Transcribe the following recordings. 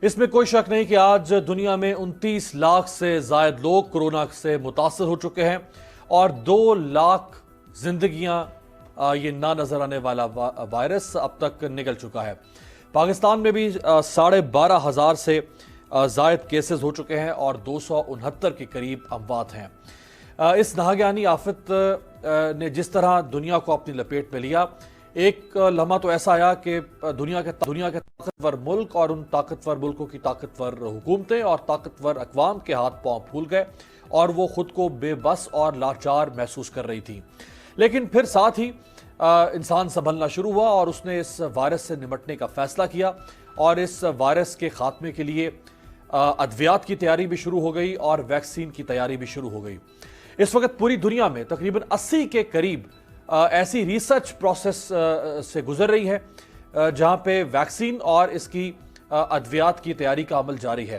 اس میں کوئی شک نہیں کہ آج دنیا میں 29 لاکھ سے زائد لوگ کورونا سے متاثر ہو چکے ہیں اور 2 لاکھ زندگیاں یہ نہ نظر آنے والا وائرس اب تک نکل چکا ہے۔ پاکستان میں بھی 12,500 سے زائد کیسز ہو چکے ہیں اور 269 کے قریب اموات ہیں۔ اس ناگہانی آفت نے جس طرح دنیا کو اپنی لپیٹ میں لیا، ایک لمحہ تو ایسا آیا کہ دنیا کے طاقتور ملک اور ان طاقتور ملکوں کی طاقتور حکومتیں اور طاقتور اقوام کے ہاتھ پاؤں پھول گئے اور وہ خود کو بے بس اور لاچار محسوس کر رہی تھی۔ لیکن پھر ساتھ ہی انسان سنبھلنا شروع ہوا اور اس نے اس وائرس سے نمٹنے کا فیصلہ کیا اور اس وائرس کے خاتمے کے لیے ادویات کی تیاری بھی شروع ہو گئی اور ویکسین کی تیاری بھی شروع ہو گئی۔ اس وقت پوری دنیا میں تقریباً 80 کے قریب ایسی ریسرچ پروسیس سے گزر رہی ہے جہاں پہ ویکسین اور اس کی ادویات کی تیاری کا عمل جاری ہے۔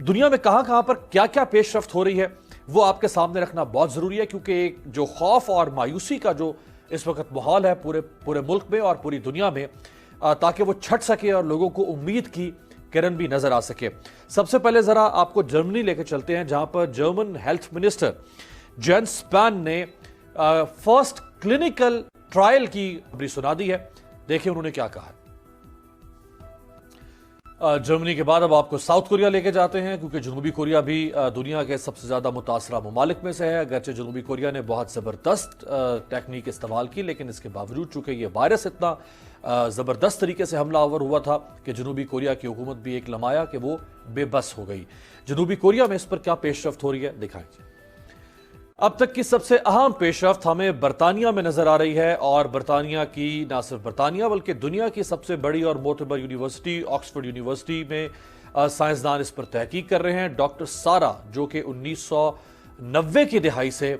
دنیا میں کہاں پر کیا کیا پیش رفت ہو رہی ہے وہ آپ کے سامنے رکھنا بہت ضروری ہے، کیونکہ ایک جو خوف اور مایوسی کا جو اس وقت ماحول ہے پورے ملک میں اور پوری دنیا میں، تاکہ وہ چھٹ سکے اور لوگوں کو امید کی کرن بھی نظر آ سکے۔ سب سے پہلے ذرا آپ کو جرمنی لے کے چلتے ہیں، جہاں پر جرمن ہیلتھ منسٹر جینس اسپان نے فرسٹ کلینکل ٹرائل کی خبری سنا دی ہے۔ دیکھیں انہوں نے کیا کہا ہے۔ جرمنی کے بعد اب آپ کو ساؤتھ کوریا لے کے جاتے ہیں، کیونکہ جنوبی کوریا بھی دنیا کے سب سے زیادہ متاثرہ ممالک میں سے ہے۔ اگرچہ جنوبی کوریا نے بہت زبردست ٹیکنیک استعمال کی، لیکن اس کے باوجود چونکہ یہ وائرس اتنا زبردست طریقے سے حملہ آور ہوا تھا کہ جنوبی کوریا کی حکومت بھی ایک لمحہ کہ وہ بے بس ہو گئی۔ جنوبی کوریا میں اس پر کیا پیش رفت ہو رہی ہے دکھائیں۔ اب تک کی سب سے اہم پیش رفت ہمیں برطانیہ میں نظر آ رہی ہے، اور برطانیہ کی نہ صرف برطانیہ بلکہ دنیا کی سب سے بڑی اور معتبر یونیورسٹی آکسفورڈ یونیورسٹی میں سائنسدان اس پر تحقیق کر رہے ہیں۔ ڈاکٹر سارا، جو کہ 1990 کی دہائی سے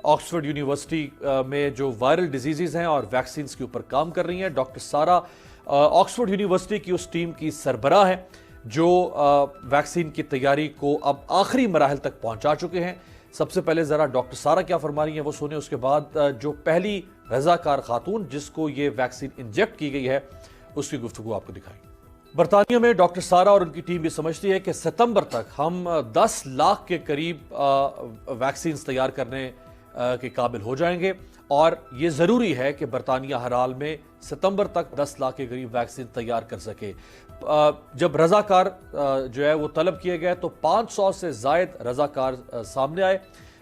آکسفورڈ یونیورسٹی میں جو وائرل ڈیزیزز ہیں اور ویکسینز کے اوپر کام کر رہی ہیں، ڈاکٹر سارا آکسفورڈ یونیورسٹی کی اس ٹیم کی سربراہ ہے جو ویکسین کی تیاری کو اب آخری مراحل تک پہنچا چکے ہیں۔ سب سے پہلے ذرا ڈاکٹر سارا کیا فرما رہی ہیں وہ سنیں، اس کے بعد جو پہلی رضاکار خاتون جس کو یہ ویکسین انجیکٹ کی گئی ہے اس کی گفتگو آپ کو دکھائیں۔ برطانیہ میں ڈاکٹر سارا اور ان کی ٹیم بھی سمجھتی ہے کہ ستمبر تک ہم 10 لاکھ کے قریب ویکسینز تیار کرنے کے قابل ہو جائیں گے، اور یہ ضروری ہے کہ برطانیہ ہر حال میں ستمبر تک 10 لاکھ کے قریب ویکسین تیار کر سکے۔ جب رضاکار جو ہے وہ طلب کیے گئے تو 500 سے زائد رضاکار سامنے آئے،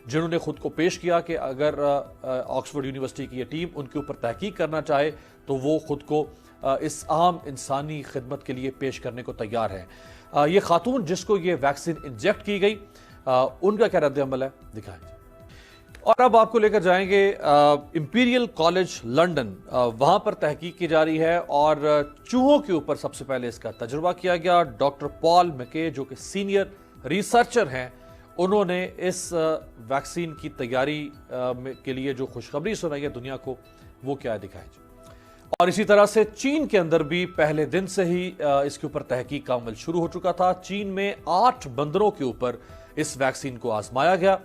جنہوں نے خود کو پیش کیا کہ اگر آکسفورڈ یونیورسٹی کی یہ ٹیم ان کے اوپر تحقیق کرنا چاہے تو وہ خود کو اس عام انسانی خدمت کے لیے پیش کرنے کو تیار ہے۔ یہ خاتون جس کو یہ ویکسین انجیکٹ کی گئی، ان کا کیا رد عمل ہے دکھائیں۔ اور اب آپ کو لے کر جائیں گے امپیریل کالج لنڈن، وہاں پر تحقیق کی جا رہی ہے اور چوہوں کے اوپر سب سے پہلے اس کا تجربہ کیا گیا۔ ڈاکٹر پال میکے جو کہ سینئر ریسرچر ہیں، انہوں نے اس ویکسین کی تیاری کے لیے جو خوشخبری سنائی ہے دنیا کو، وہ کیا دکھائیں۔ اور اسی طرح سے چین کے اندر بھی پہلے دن سے ہی اس کے اوپر تحقیق کا عمل شروع ہو چکا تھا۔ چین میں 8 بندروں کے اوپر اس ویکسین کو آزمایا گیا،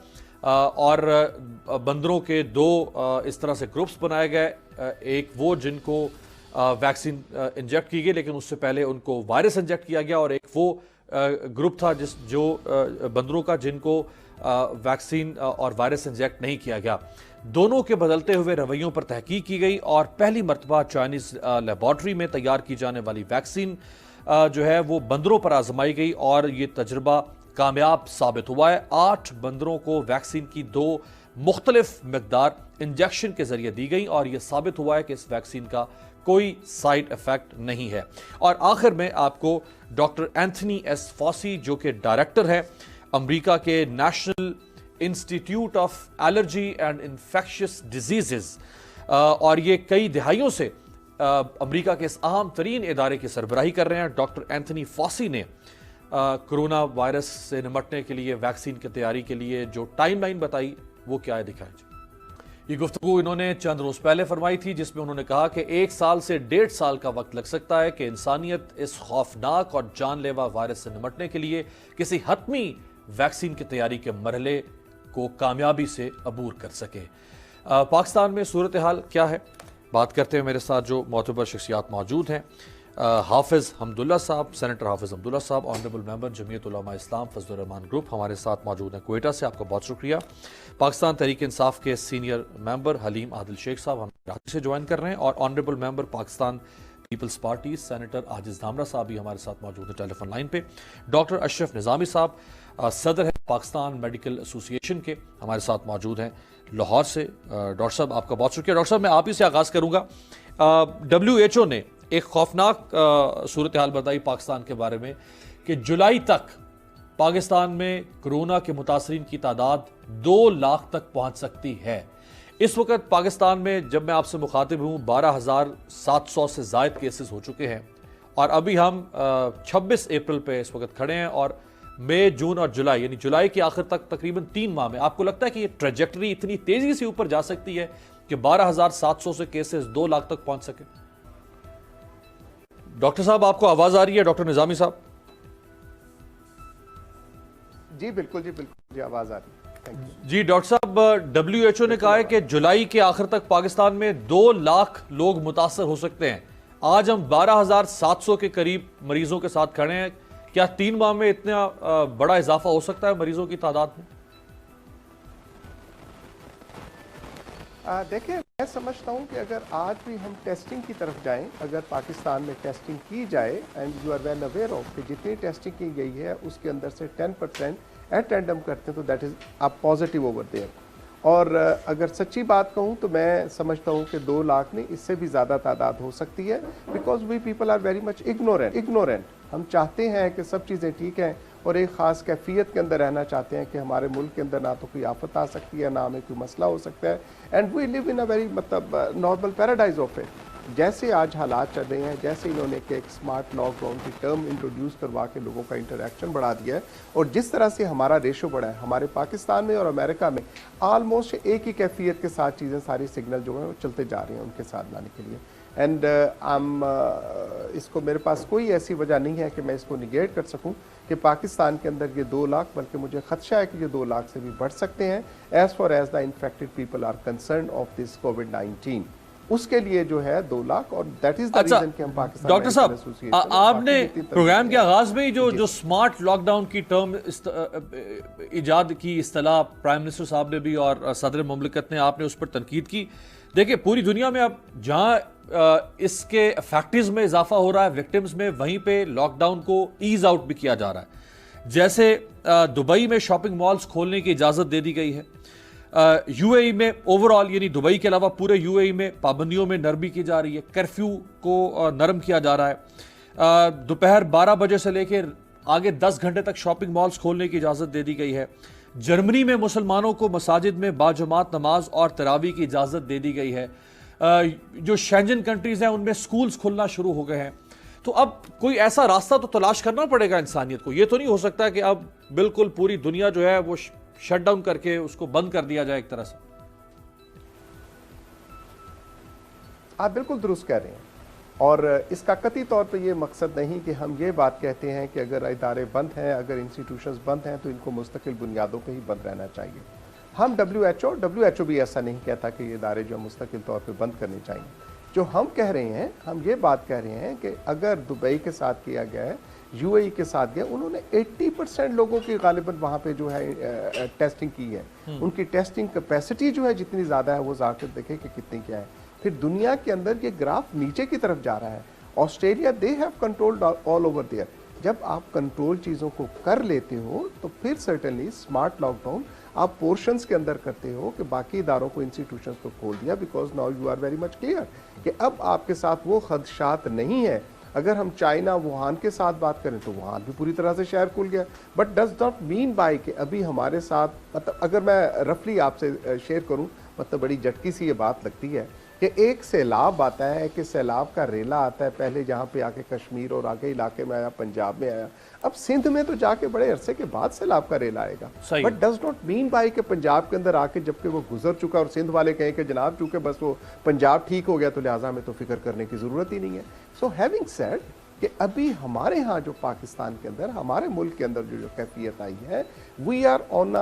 اور بندروں کے 2 اس طرح سے گروپس بنائے گئے، ایک وہ جن کو ویکسین انجیکٹ کی گئی لیکن اس سے پہلے ان کو وائرس انجیکٹ کیا گیا، اور ایک وہ گروپ تھا جو بندروں کا جن کو ویکسین اور وائرس انجیکٹ نہیں کیا گیا۔ دونوں کے بدلتے ہوئے رویوں پر تحقیق کی گئی اور پہلی مرتبہ چائنیز لیبارٹری میں تیار کی جانے والی ویکسین جو ہے وہ بندروں پر آزمائی گئی، اور یہ تجربہ کامیاب ثابت ہوا ہے۔ 8 بندروں کو ویکسین کی 2 مختلف مقدار انجیکشن کے ذریعے دی گئی، اور یہ ثابت ہوا ہے کہ اس ویکسین کا کوئی سائیڈ ایفیکٹ نہیں ہے۔ اور آخر میں آپ کو ڈاکٹر اینتھنی ایس فاسی جو کہ ڈائریکٹر ہے امریکہ کے national institute of allergy and infectious diseases, اور یہ کئی دہائیوں سے امریکہ کے اس اہم ترین ادارے کی سربراہی کر رہے ہیں، ڈاکٹر اینتھنی فاسی نے کرونا وائرس سے نمٹنے کے لیے ویکسین کی تیاری کے لیے جو ٹائم لائن بتائی وہ کیا ہے دکھائیں۔ یہ گفتگو انہوں نے چند روز پہلے فرمائی تھی، جس میں انہوں نے کہا کہ 1 سال سے 1.5 سال کا وقت لگ سکتا ہے کہ انسانیت اس خوفناک اور جان لیوا وائرس سے نمٹنے کے لیے کسی حتمی ویکسین کی تیاری کے مرحلے کو کامیابی سے عبور کر سکے۔ پاکستان میں صورتحال کیا ہے بات کرتے ہیں، میرے ساتھ جو معتبر شخصیات موجود ہیں۔ हाफिज़ हमदुल्ला साहब, सेनेटर हाफिज़ हमदुल्ला साहब, ऑनरेबल मेंबर जमीयत उलमा इस्लाम फजलुर रहमान ग्रुप हमारे साथ मौजूद हैं क्वेटा से, आपका बहुत शुक्रिया। पाकिस्तान तहरीक इंसाफ के सीनियर मेंबर हलीम आदिल शेख साहब हमें कराची से ज्वाइन कर रहे हैं, और honourable member Pakistan Peoples Party senator Aziz Dhamra साहब भी हमारे साथ मौजूद हैं टेलीफोन लाइन पे। डॉक्टर अशरफ निज़ामी साहब सदर है पाकिस्तान मेडिकल एसोसिएशन के, हमारे साथ मौजूद हैं लाहौर से। डॉक्टर साहब आपका बहुत शुक्रिया। डॉक्टर साहब मैं आप ही से आगाज़ करूँगा। WHO ने एक खौफनाक सूरत हाल बताई पाकिस्तान के बारे में कि जुलाई तक पाकिस्तान में कोरोना के मुतासरीन की तादाद 2 लाख तक पहुंच सकती है। इस वक्त पाकिस्तान में जब मैं आपसे मुखातिब हूं 12,700 से ज़ायद केसेस हो चुके हैं, और अभी हम 26 अप्रैल पे इस वक्त खड़े हैं, और मई, जून और जुलाई यानी जुलाई के आखिर तक तकरीबन 3 माह में आपको लगता है कि ये ट्रेजेक्टरी इतनी तेजी से ऊपर जा सकती है कि 12,700 से केसेस 2 लाख तक पहुंच सके? डॉक्टर साहब आपको आवाज आ रही है? डॉक्टर निजामी साहब। जी बिल्कुल जी आवाज आ रही है जी। डॉक्टर साहब WHO ने कहा है कि जुलाई के आखिर तक पाकिस्तान में 2 लाख लोग मुतासर हो सकते हैं। आज हम 12,700 के करीब मरीजों के साथ खड़े हैं। क्या 3 माह में इतना बड़ा इजाफा हो सकता है मरीजों की तादाद में? देखिए, मैं समझता हूं कि अगर आज भी हम टेस्टिंग की तरफ जाएं, अगर पाकिस्तान में टेस्टिंग की जाए, and you are well aware of कि जितनी टेस्टिंग की गई है उसके अंदर से 10% एट रैंडम करते हैं, तो that is a positive over there. और अगर सच्ची बात कहूं तो मैं समझता हूं कि 2 लाख नहीं, इससे भी ज़्यादा तादाद हो सकती है, because we people are very much ignorant. हम चाहते हैं कि सब चीज़ें ठीक हैं और एक ख़ास कैफियत के अंदर रहना चाहते हैं कि हमारे मुल्क के अंदर ना तो कोई आफत आ सकती है, ना हमें कोई मसला हो सकता है, and we live in a very मतलब नॉर्मल पैराडाइज ऑफ इट। जैसे आज हालात चल रहे हैं, जैसे इन्होंने एक स्मार्ट लॉकडाउन की टर्म इंट्रोड्यूस करवा के लोगों का इंटरेक्शन बढ़ा दिया है, और जिस तरह से हमारा रेशो बढ़ा है हमारे पाकिस्तान में और अमेरिका में, आलमोस्ट एक ही कैफियत के साथ चीज़ें सारी सिग्नल जो है वो चलते जा रहे हैं उनके साथ लाने के लिए। एंड इसको मेरे पास कोई ऐसी वजह नहीं है कि मैं इसको निगेट कर सकूं कि पाकिस्तान के अंदर ये 2 लाख, बल्कि मुझे खदशा है कि ये 2 लाख से भी बढ़ सकते हैं as far as the infected people are concern of this कोविड-19। उसके लिए जो है 2 लाख, और दैट इज द रीजन कि हम पाकिस्तान। डॉक्टर साहब, आपने प्रोग्राम के आगाज में जो स्मार्ट लॉकडाउन की टर्म इजाद की इस्तेलाह प्राइम मिनिस्टर साहब ने भी और सदर मुमलिकत ने, आपने उस पर तनकीद की। देखिए, पूरी दुनिया में अब जहां इसके फैक्टर्स में इजाफा हो रहा है, विक्टिम्स में, वहीं पे लॉकडाउन को ईज आउट भी किया जा रहा है। जैसे दुबई में शॉपिंग मॉल्स खोलने की इजाजत दे दी गई है। UAE में ओवरऑल यानी दुबई के अलावा पूरे UAE में पाबंदियों में नरमी की जा रही है, कर्फ्यू को नरम किया जा रहा है। दोपहर 12 बजे से लेकर आगे 10 घंटे तक शॉपिंग मॉल्स खोलने की इजाजत दे दी गई है। जर्मनी में मुसलमानों को मसाजिद में बाजमात नमाज और तरावी की इजाजत दे दी गई है। जो शेंजन कंट्रीज हैं उनमें स्कूल्स खुलना शुरू हो गए हैं। तो अब कोई ऐसा रास्ता तो तलाश करना पड़ेगा इंसानियत को। ये तो नहीं हो सकता कि अब बिल्कुल पूरी दुनिया जो है वो शट डाउन करके उसको बंद कर दिया जाए एक तरह से। आप बिल्कुल दुरुस्त कह रहे हैं, और इसका कतई तौर पे ये मकसद नहीं कि हम ये बात कहते हैं कि अगर इदारे बंद हैं, अगर इंस्टीट्यूशंस बंद हैं, तो इनको मुस्तकिल बुनियादों पे ही बंद रहना चाहिए। हम WHO भी ऐसा नहीं कहता कि ये इदारे जो मुस्तकिल तौर पे बंद करने चाहिए। जो हम कह रहे हैं, हम ये बात कह रहे हैं कि अगर दुबई के साथ किया गया है, UAE के साथ गया, उन्होंने 80% लोगों की गालिबन वहाँ पे जो है टेस्टिंग की है। उनकी टेस्टिंग कैपेसिटी जो है जितनी ज़्यादा है वो जाकर देखें कि कितनी क्या है। फिर दुनिया के अंदर ये ग्राफ नीचे की तरफ जा रहा है। Australia they have controlled all over there. जब आप कंट्रोल चीज़ों को कर लेते हो तो फिर सर्टेनली स्मार्ट लॉकडाउन आप पोर्शंस के अंदर करते हो कि बाकी इदारों को, इंस्टीट्यूशंस को खोल दिया, because now you are very much clear कि अब आपके साथ वो खदशात नहीं है। अगर हम चाइना, वुहान के साथ बात करें तो वुहान भी पूरी तरह से शहर खुल गया, but does not mean by कि अभी हमारे साथ, मतलब अगर मैं रफली आपसे शेयर करूं, मतलब बड़ी झटकी सी ये बात लगती है कि एक सैलाब आता है, कि सैलाब का रेला आता है, पहले जहाँ पे आके कश्मीर और आगे इलाके में आया, पंजाब में आया, अब सिंध में तो जाके बड़े अरसे के बाद सैलाब का रेला आएगा। But does not mean by कि पंजाब के अंदर आके जबकि वो गुजर चुका और सिंध वाले कहें कि जनाब चूंकि बस वो पंजाब ठीक हो गया तो लिहाजा में तो फिक्र करने की ज़रूरत ही नहीं है। सो हैविंग सेड कि अभी हमारे यहाँ जो पाकिस्तान के अंदर, हमारे मुल्क के अंदर जो कैफियत आई है, we are on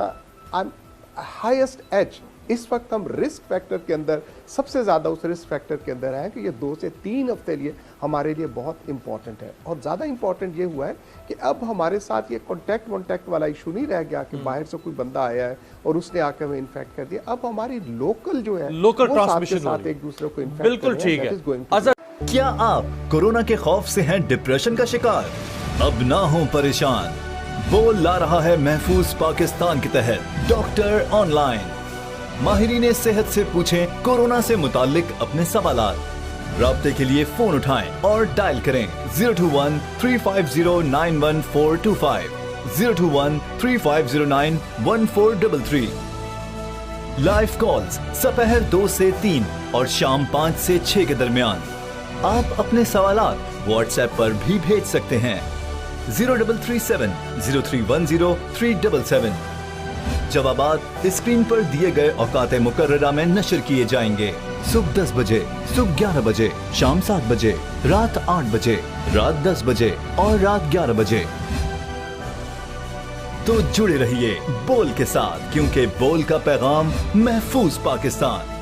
highest edge इस वक्त हम रिस्क फैक्टर के अंदर सबसे ज़्यादा उस रिस्क फैक्टर के अंदर हैं कि ये 2 से 3 हफ्ते लिए हमारे लिए बहुत इंपॉर्टेंट है। और ज़्यादा इंपॉर्टेंट ये हुआ है कि अब हमारे साथ ये कॉन्टैक्ट वाला इशू नहीं रह गया कि बाहर से कोई बंदा आया है और उसने आकर हमें इन्फेक्ट कर दिया। अब हमारी लोकल जो है लोकल वो साथ के ट्रांसमिशन साथ एक दूसरे को इन्फेक्ट बिल्कुल ठीक है। क्या आप कोरोना के खौफ से हैं डिप्रेशन का शिकार? अब ना हो परेशान, बोल ला रहा है महफूज पाकिस्तान के तहत डॉक्टर ऑनलाइन। माहिरीन सेहत से पूछें कोरोना से मुताल्लिक अपने सवालात। राब्ते के लिए फोन उठाएं और डायल करें 021-350-91425, 021-3509-1433। लाइव कॉल्स दोपहर 2 से 3 और शाम 5 से 6 के दरमियान। आप अपने सवालात व्हाट्सएप पर भी भेज सकते हैं 0337-0310-377। जवाबात स्क्रीन पर दिए गए औकात मुकर्ररा में नशर किए जाएंगे। सुबह 10 बजे, सुबह 11 बजे, शाम 7 बजे, रात 8 बजे, रात 10 बजे और रात 11 बजे। तो जुड़े रहिए बोल के साथ, क्योंकि बोल का पैगाम महफूज पाकिस्तान।